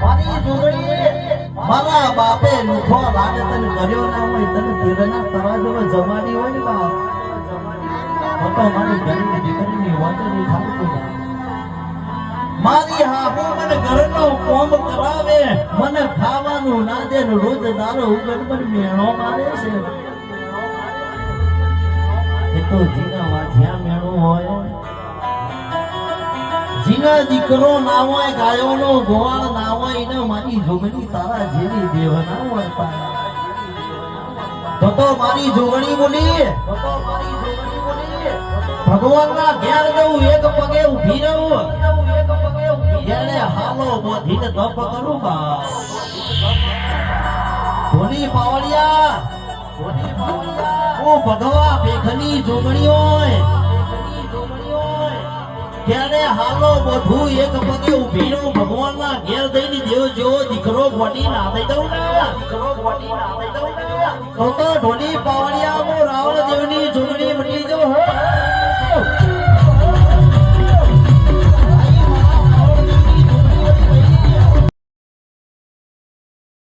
મારી જોગણી મારા બાપે લુખો રાજ તને કર્યો ના હોય તને તીરના તરાજુમાં જમાડી હોય ને બાપ તો મારી ગરીબ દીકરીની વાતની થાતું મારી હાહુ મને ઘરનો કોમ કરાવે મને ખાવાનું ના દે ને રોજ દારો ઉગડ પર મેણો મારે છે એ તો જીનામાં જ્યાં મેણો હોય જીના દીકરો ના હોય ગાયોનો ગોવાળ ના હોય એને મારી જોગણી તારા જેવી દેવ ના હોય તો મારી જોગણી બોલી ભગવાનના ઘેર જવું એક પગે ઊભી રહું એને હાલો બોધીને તપ કરું બા ધોની પાવડિયા ઓ ભગવા બેખની જોગણી હોય ત્યારે હાલો બધું એક પગે ઊભી રહું ભગવાનના ઘેર જઈને દેવ જેવો દીકરો ગોટી ના દઈ દઉં ને તો ઢોલી પાવડિયા